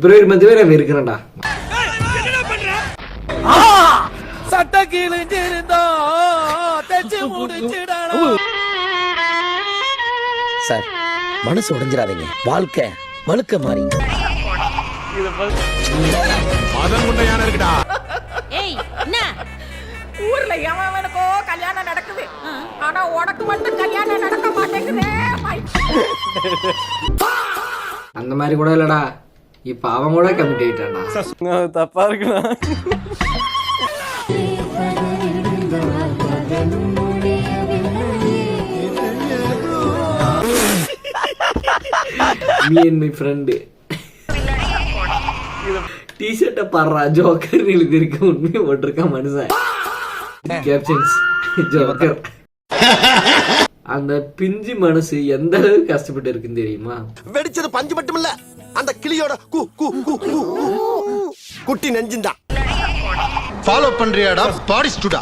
பிப்ரவரி month வேற இருக்கிறேன்டா. சட்ட கிழிஞ்சிருந்தா தச்சு முடிச்சிடா. சார் மனசு உடைஞ்சிடாதீங்க, வாழ்க்கை வழுக்க மாறி. ஊர்ல எவனுக்கோ கல்யாணம் நடக்குது, ஆனா உனக்கு மட்டும் கல்யாணம் நடக்க மாட்டேங்குதே. அந்த மாதிரி கூட இல்லடா, இப்ப அவன் கூட கமிட் ஆயிட்டான்டா. தப்பா இருக்குண்ணா. Me and my friend டி-ஷர்ட்டை பாடுறா, ஜோக்கர் எழுதி இருக்க, உண்மையை போட்டிருக்கா மனுஷன். Captions joker. அந்த பிஞ்சு மனசு எந்த அளவுக்கு கஷ்டப்பட்டு இருக்குன்னு தெரியுமா? வெடிச்சது பஞ்சு மட்டும் இல்ல, அந்த கிளியோட குட்டி நெஞ்சின்தான். ஃபாலோ பண்றியாடா பாடி ஸ்டூடா?